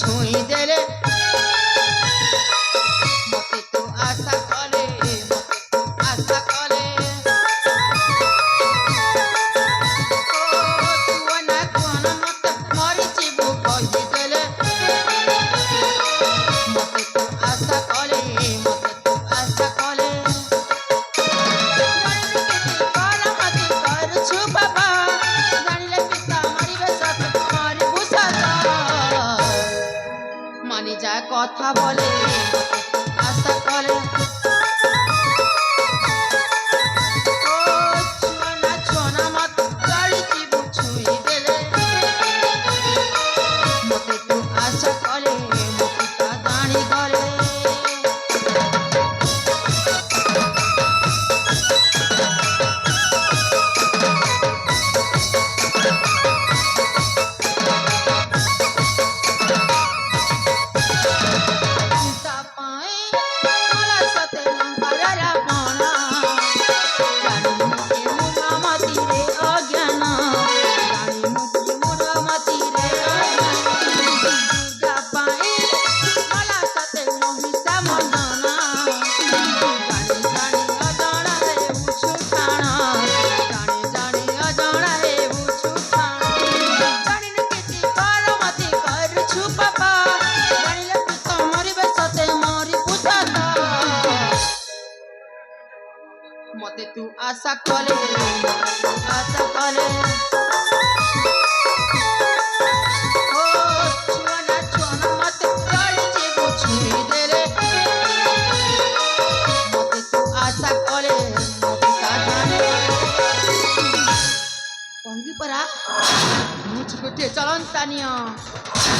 छुई देले मते तू आशा कले मते तू आशा कले तू ना कोन मत मरी जीवो कहि देले मते तू आशा कले मते तू आशा कले मानी जा कथा बोले आशा करे ओ छोना मत गाड़ी की बुछुई देले मते तू आशा करे मते ता गाड़ी करे मते तू आशा कले